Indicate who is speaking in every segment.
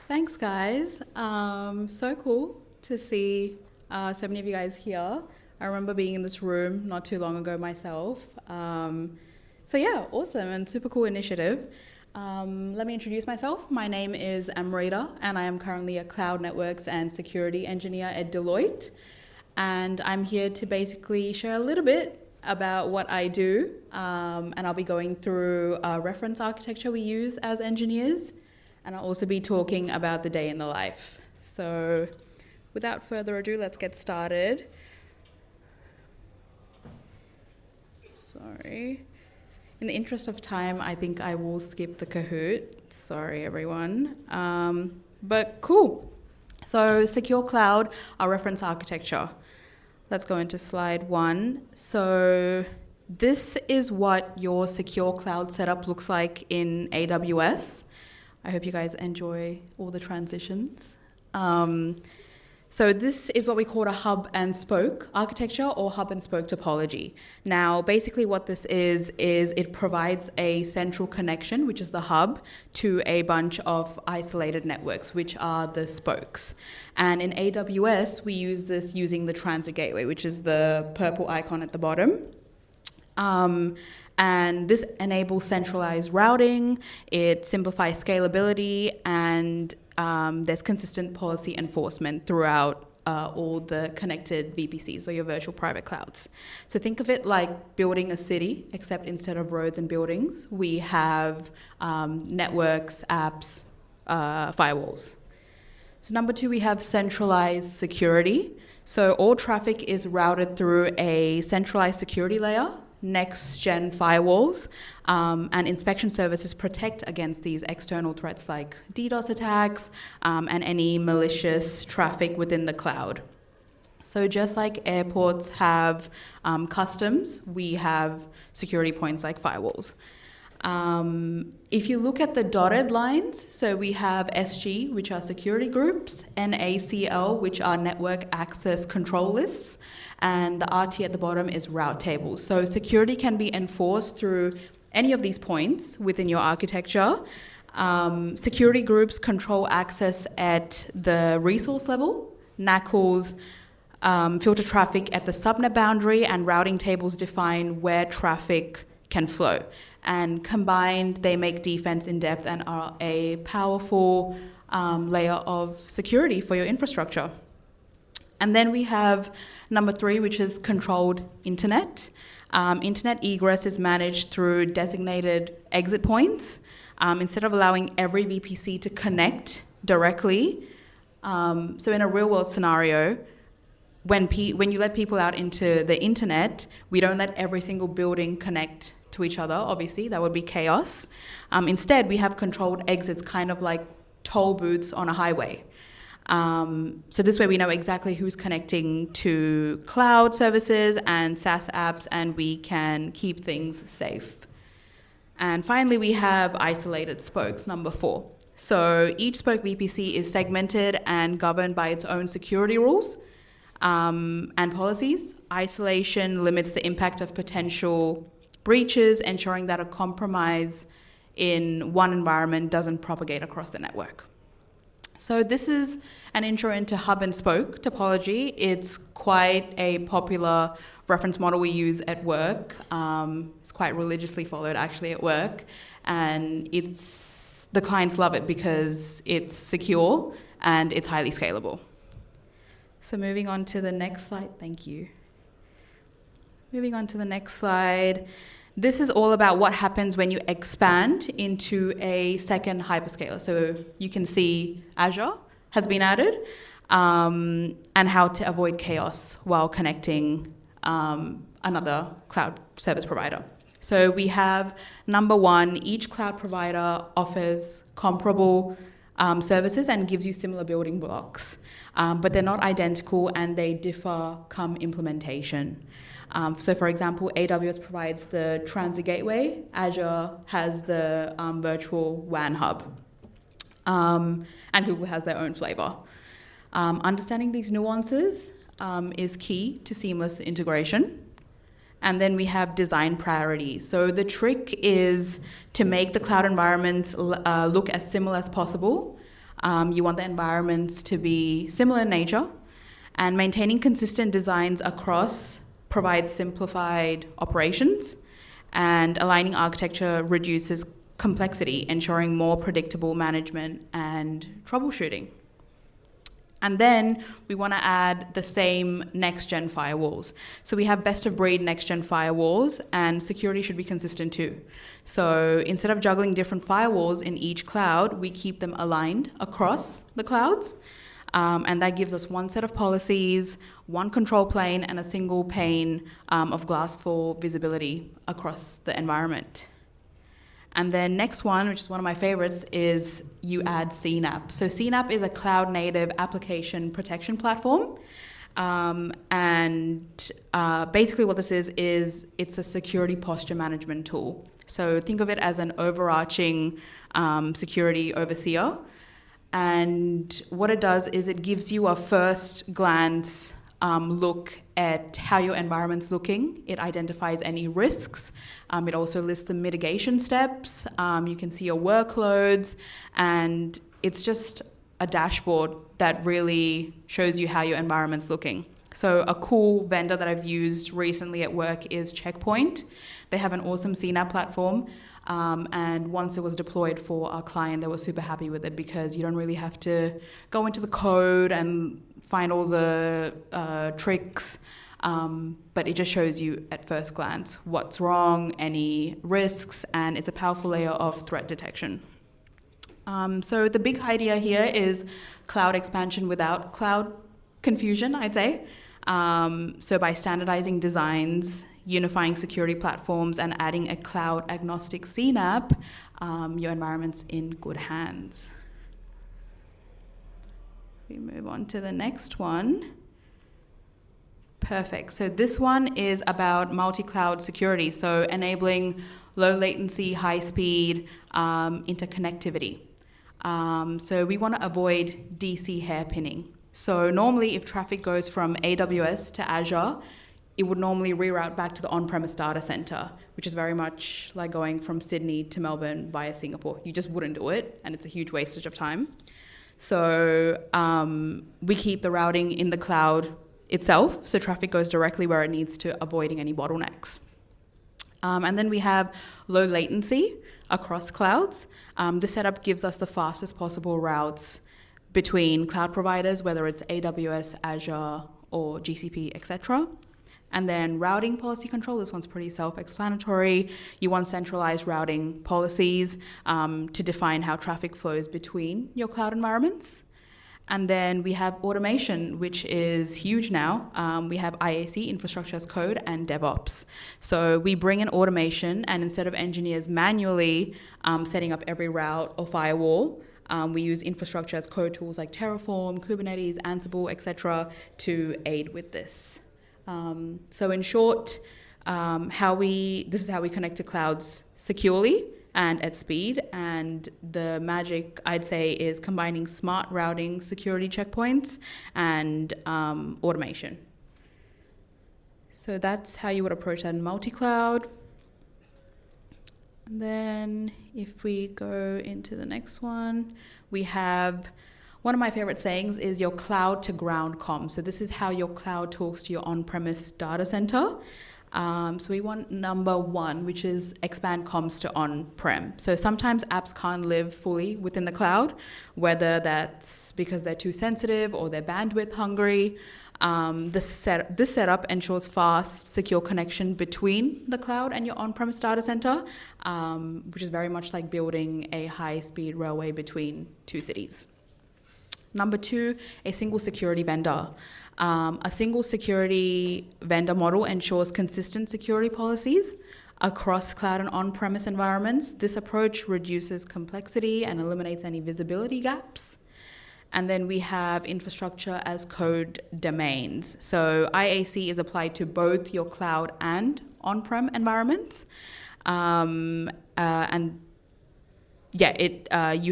Speaker 1: Thanks, guys. So cool to see so many of you guys here. I remember being in this room not too long ago myself. So yeah, awesome and super cool initiative. Let me introduce myself. My name is Amrita, and I am currently a cloud networks and security engineer at Deloitte. And I'm here to basically share a little bit about what I do, and I'll be going through a reference architecture we use as engineers, and I'll also be talking about the day in the life. So without further ado, let's get started. Sorry. In the interest of time, I think I will skip the Kahoot. Sorry, everyone. But cool. So secure cloud, our reference architecture. Let's go into slide 1. So this is what your secure cloud setup looks like in AWS. I hope you guys enjoy all the transitions. So this is what we call a hub and spoke architecture or hub and spoke topology. Now, basically what this is it provides a central connection, which is the hub, to a bunch of isolated networks, which are the spokes. And in AWS, we use this using the transit gateway, which is the purple icon at the bottom. And this enables centralized routing, it simplifies scalability, and there's consistent policy enforcement throughout all the connected VPCs, or your virtual private clouds. So think of it like building a city, except instead of roads and buildings, we have networks, apps, firewalls. So number 2, we have centralized security. So all traffic is routed through a centralized security layer, next-gen firewalls, and inspection services protect against these external threats like DDoS attacks and any malicious traffic within the cloud. So just like airports have customs, we have security points like firewalls. If you look at the dotted lines, so we have SG, which are security groups, NACL, which are network access control lists, and the RT at the bottom is route tables. So security can be enforced through any of these points within your architecture. Security groups control access at the resource level. NACLs filter traffic at the subnet boundary, and routing tables define where traffic can flow. And combined, they make defense in depth and are a powerful layer of security for your infrastructure. And then we have number 3, which is controlled internet. Internet egress is managed through designated exit points. Instead of allowing every VPC to connect directly, so in a real-world scenario, when you let people out into the internet, we don't let every single building connect to each other. Obviously, that would be chaos. Instead, we have controlled exits, kind of like toll booths on a highway. So this way we know exactly who's connecting to cloud services and SaaS apps, and we can keep things safe. And finally, we have isolated spokes, number 4. So each spoke VPC is segmented and governed by its own security rules and policies. Isolation limits the impact of potential breaches, ensuring that a compromise in one environment doesn't propagate across the network. So this is an intro into hub and spoke topology. It's quite a popular reference model we use at work. It's quite religiously followed actually at work, and the clients love it because it's secure and it's highly scalable. So moving on to the next slide, thank you. Moving on to the next slide. This is all about what happens when you expand into a second hyperscaler. So you can see Azure has been added, and how to avoid chaos while connecting another cloud service provider. So we have number 1, each cloud provider offers comparable services and gives you similar building blocks, but they're not identical and they differ come implementation. So for example, AWS provides the transit gateway, Azure has the virtual WAN hub, and Google has their own flavor. Understanding these nuances is key to seamless integration. And then we have design priorities. So the trick is to make the cloud environments look as similar as possible, You want the environments to be similar in nature, and maintaining consistent designs across provides simplified operations, and aligning architecture reduces complexity, ensuring more predictable management and troubleshooting. And then we want to add the same next-gen firewalls. So we have best-of-breed next-gen firewalls, and security should be consistent too. So instead of juggling different firewalls in each cloud, we keep them aligned across the clouds. And that gives us one set of policies, one control plane, and a single pane of glass for visibility across the environment. And then next one, which is one of my favorites, is you add CNAPP. So CNAPP is a cloud-native application protection platform. Basically what this is it's a security posture management tool. So think of it as an overarching security overseer. And what it does is it gives you a first glance look at how your environment's looking. It identifies any risks. It also lists the mitigation steps. You can see your workloads, and it's just a dashboard that really shows you how your environment's looking. So a cool vendor that I've used recently at work is Checkpoint. They have an awesome CNAPP platform. And once it was deployed for our client, they were super happy with it because you don't really have to go into the code and find all the tricks, but it just shows you at first glance what's wrong, any risks, and it's a powerful layer of threat detection. So the big idea here is cloud expansion without cloud confusion, I'd say. So by standardizing designs, unifying security platforms, and adding a cloud-agnostic CNAPP, your environment's in good hands. We move on to the next one. Perfect. So this one is about multi-cloud security, so enabling low latency, high speed interconnectivity. So we want to avoid DC hairpinning. So normally if traffic goes from AWS to Azure, it would normally reroute back to the on-premise data center, which is very much like going from Sydney to Melbourne via Singapore. You just wouldn't do it, and it's a huge wastage of time. So we keep the routing in the cloud itself, so traffic goes directly where it needs to, avoiding any bottlenecks. And then we have low latency across clouds. This setup gives us the fastest possible routes between cloud providers, whether it's AWS, Azure, or GCP, etc. And then routing policy control, this one's pretty self-explanatory. You want centralized routing policies to define how traffic flows between your cloud environments. And then we have automation, which is huge now. We have IAC, infrastructure as code, and DevOps. So we bring in automation, and instead of engineers manually setting up every route or firewall, we use infrastructure as code tools like Terraform, Kubernetes, Ansible, etc. to aid with this. So in short, this is how we connect to clouds securely and at speed. And the magic, I'd say, is combining smart routing, security checkpoints, and automation. So that's how you would approach that in multi-cloud. And then if we go into the next one, we have one of my favorite sayings is your cloud to ground comms. So this is how your cloud talks to your on-premise data center. So we want number one, which is expand comms to on-prem. So sometimes apps can't live fully within the cloud, whether that's because they're too sensitive or they're bandwidth hungry. This setup ensures fast, secure connection between the cloud and your on-premise data center, which is very much like building a high-speed railway between two cities. Number two, a single security vendor. A single security vendor model ensures consistent security policies across cloud and on-premise environments. This approach reduces complexity and eliminates any visibility gaps. And then we have infrastructure as code domains. So IAC is applied to both your cloud and on-prem environments. You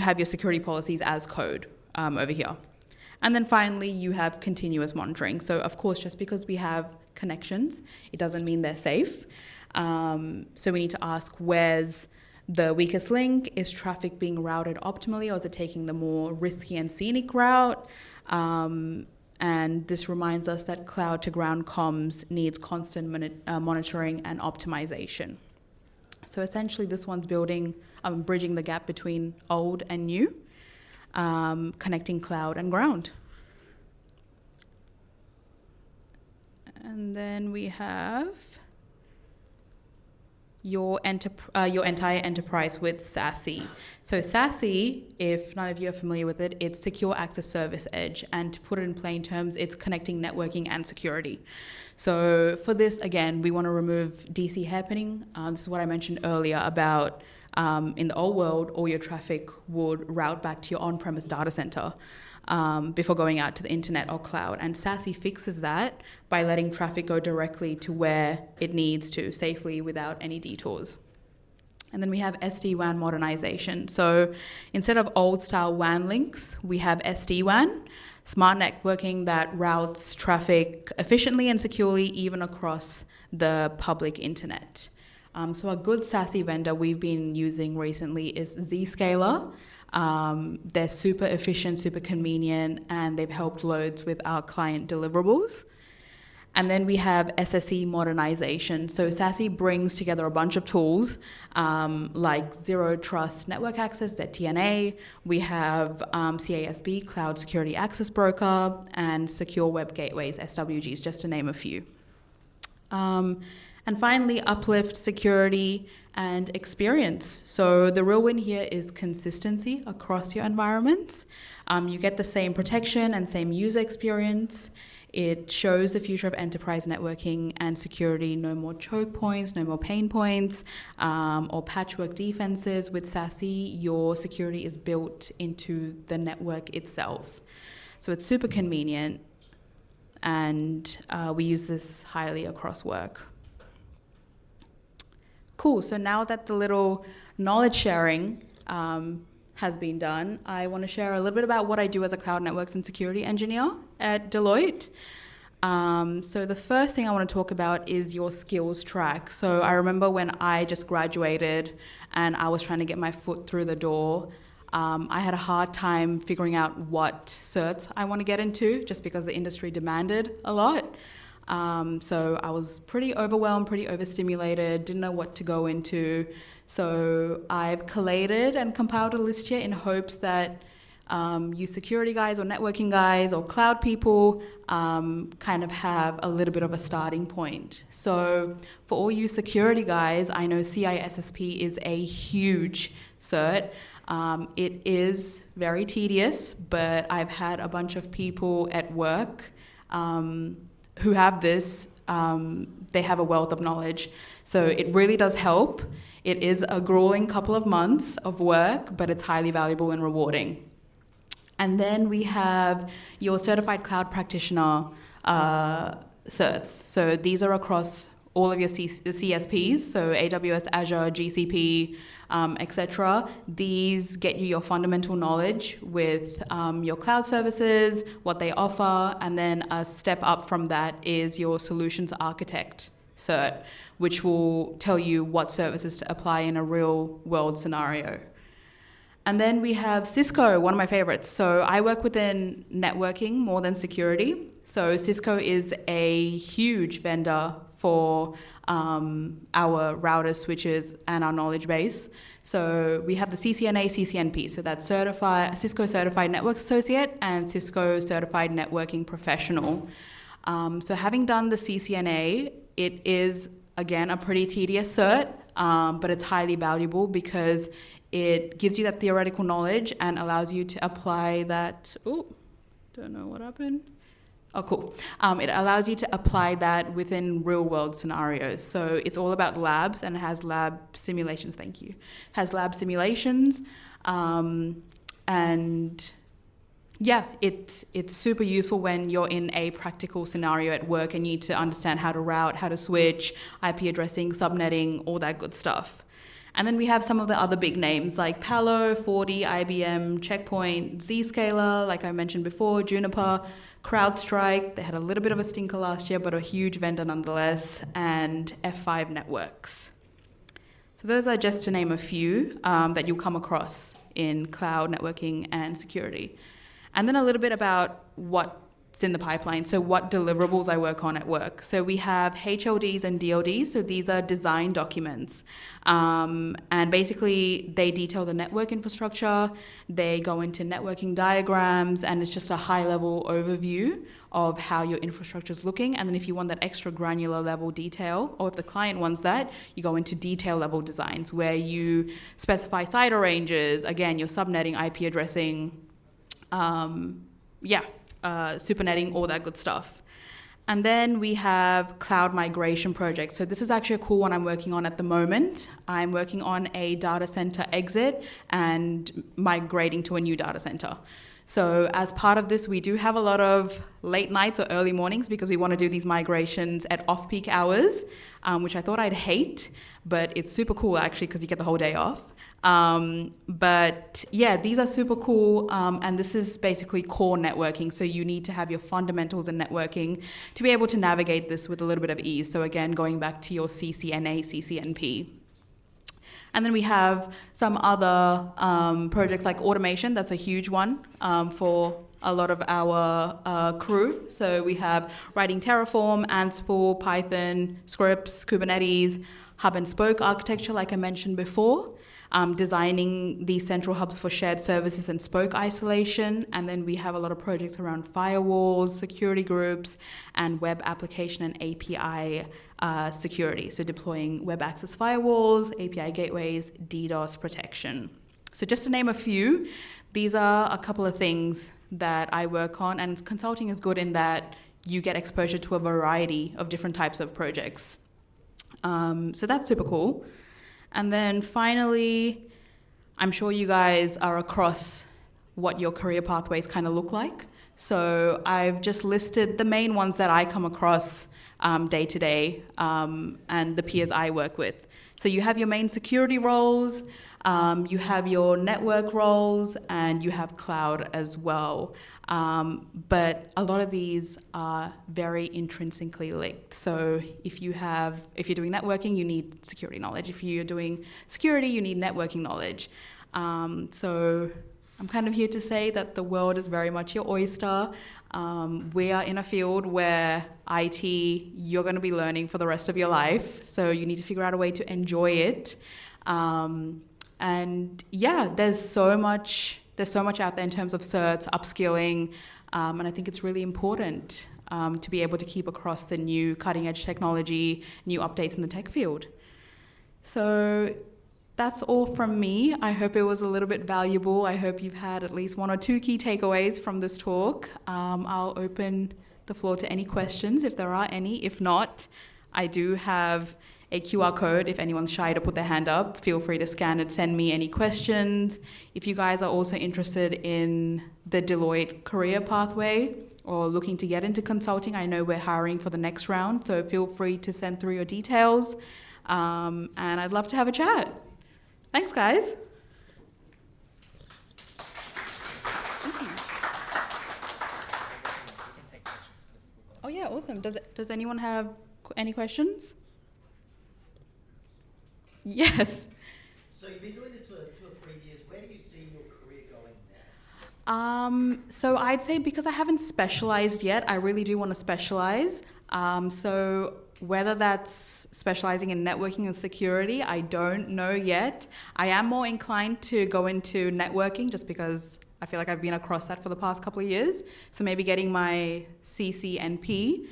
Speaker 1: have your security policies as code over here. And then finally, you have continuous monitoring. So of course, just because we have connections, it doesn't mean they're safe. So we need to ask, where's the weakest link? Is traffic being routed optimally, or is it taking the more risky and scenic route? And this reminds us that cloud to ground comms needs constant monitoring and optimization. So essentially this one's bridging the gap between old and new, connecting cloud and ground. And then we have your entire enterprise with SASE. So SASE, if none of you are familiar with it, it's Secure Access Service Edge. And to put it in plain terms, it's connecting networking and security. So for this, again, we want to remove DC happening. This is what I mentioned earlier about in the old world, all your traffic would route back to your on-premise data center before going out to the internet or cloud. And SASE fixes that by letting traffic go directly to where it needs to safely without any detours. And then we have SD-WAN modernization. So instead of old-style WAN links, we have SD-WAN, smart networking that routes traffic efficiently and securely even across the public internet. So a good SASE vendor we've been using recently is Zscaler. They're super efficient, super convenient, and they've helped loads with our client deliverables. And then we have SSE modernization. So SASE brings together a bunch of tools like Zero Trust Network Access, ZTNA. We have CASB, Cloud Security Access Broker, and Secure Web Gateways, SWGs, just to name a few. And finally, uplift security and experience. So the real win here is consistency across your environments. You get the same protection and same user experience. It shows the future of enterprise networking and security. No more choke points, no more pain points, or patchwork defenses. With SASE, your security is built into the network itself. So it's super convenient, and we use this highly across work. Cool, so now that the little knowledge sharing has been done, I want to share a little bit about what I do as a cloud networks and security engineer at Deloitte. So the first thing I want to talk about is your skills track. So I remember when I just graduated and I was trying to get my foot through the door, I had a hard time figuring out what certs I want to get into just because the industry demanded a lot. So I was pretty overwhelmed, pretty overstimulated, didn't know what to go into. So I've collated and compiled a list here in hopes that you security guys or networking guys or cloud people kind of have a little bit of a starting point. So for all you security guys, I know CISSP is a huge cert. It is very tedious, but I've had a bunch of people at work who have this. They have a wealth of knowledge. So it really does help. It is a grueling couple of months of work, but it's highly valuable and rewarding. And then we have your certified cloud practitioner certs. So these are across all of your CSPs, so AWS, Azure, GCP, etc. These get you your fundamental knowledge with your cloud services, what they offer, and then a step up from that is your solutions architect cert, which will tell you what services to apply in a real world scenario. And then we have Cisco, one of my favorites. So I work within networking more than security. So Cisco is a huge vendor for our routers, switches, and our knowledge base. So we have the CCNA, CCNP, so that's Cisco Certified Network Associate and Cisco Certified Networking Professional. So having done the CCNA, it is, again, a pretty tedious cert, but it's highly valuable because it gives you that theoretical knowledge and allows you to apply that. Oh, don't know what happened. Oh, cool. It allows you to apply that within real world scenarios. So it's all about labs and it has lab simulations. Thank you. It has lab simulations. And yeah, it's super useful when you're in a practical scenario at work and you need to understand how to route, how to switch, IP addressing, subnetting, all that good stuff. And then we have some of the other big names like Palo, 40, IBM, Checkpoint, Zscaler, like I mentioned before, Juniper, CrowdStrike. They had a little bit of a stinker last year, but a huge vendor nonetheless, and F5 Networks. So those are just to name a few that you'll come across in cloud networking and security. And then a little bit about what's in the pipeline. So what deliverables I work on at work. So we have HLDs and DLDs. So these are design documents. And basically they detail the network infrastructure. They go into networking diagrams, and it's just a high level overview of how your infrastructure is looking. And then if you want that extra granular level detail, or if the client wants that, you go into detail level designs where you specify CIDR ranges, again, your subnetting, IP addressing, supernetting, all that good stuff. And then we have cloud migration projects. So this is actually a cool one I'm working on at the moment. I'm working on a data center exit and migrating to a new data center. So as part of this, we do have a lot of late nights or early mornings because we want to do these migrations at off-peak hours, which I thought I'd hate, but it's super cool actually because you get the whole day off. But yeah, these are super cool, and this is basically core networking. So you need to have your fundamentals in networking to be able to navigate this with a little bit of ease. So again, going back to your CCNA, CCNP. And then we have some other projects like automation. That's a huge one for a lot of our crew. So we have writing Terraform, Ansible, Python, scripts, Kubernetes, hub and spoke architecture, like I mentioned before. Designing these central hubs for shared services and spoke isolation. And then we have a lot of projects around firewalls, security groups, and web application and API security. So deploying web access firewalls, API gateways, DDoS protection. So just to name a few, these are a couple of things that I work on. And consulting is good in that you get exposure to a variety of different types of projects. So that's super cool. And then finally, I'm sure you guys are across what your career pathways kind of look like. So I've just listed the main ones that I come across day to day and the peers I work with. So you have your main security roles, you have your network roles, and you have cloud as well. But a lot of these are very intrinsically linked. So if you're doing networking, you need security knowledge. If you're doing security, you need networking knowledge. So I'm kind of here to say that the world is very much your oyster. We are in a field where IT, you're going to be learning for the rest of your life. So you need to figure out a way to enjoy it. And yeah, there's so much out there in terms of certs, upskilling, and I think it's really important to be able to keep across the new cutting edge technology, new updates in the tech field. So that's all from me. I hope it was a little bit valuable. I hope you've had at least one or two key takeaways from this talk. I'll open the floor to any questions if there are any. If not, I do have a QR code. If anyone's shy to put their hand up, feel free to scan it, send me any questions. If you guys are also interested in the Deloitte career pathway or looking to get into consulting, I know we're hiring for the next round, so feel free to send through your details. And I'd love to have a chat. Thanks, guys. Thank you. Oh yeah, awesome. Does anyone have any questions? Yes.
Speaker 2: So you've been doing this for 2 or 3 years. Where do you see your career going next?
Speaker 1: So I'd say because I haven't specialized yet, I really do want to specialize. So whether that's specializing in networking and security, I don't know yet. I am more inclined to go into networking just because I feel like I've been across that for the past couple of years. So maybe getting my CCNP.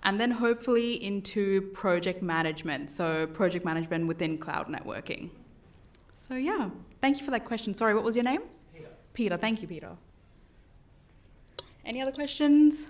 Speaker 1: And then hopefully into project management. So project management within cloud networking. So yeah, thank you for that question. Sorry, what was your name?
Speaker 2: Peter.
Speaker 1: Peter, thank you, Peter. Any other questions?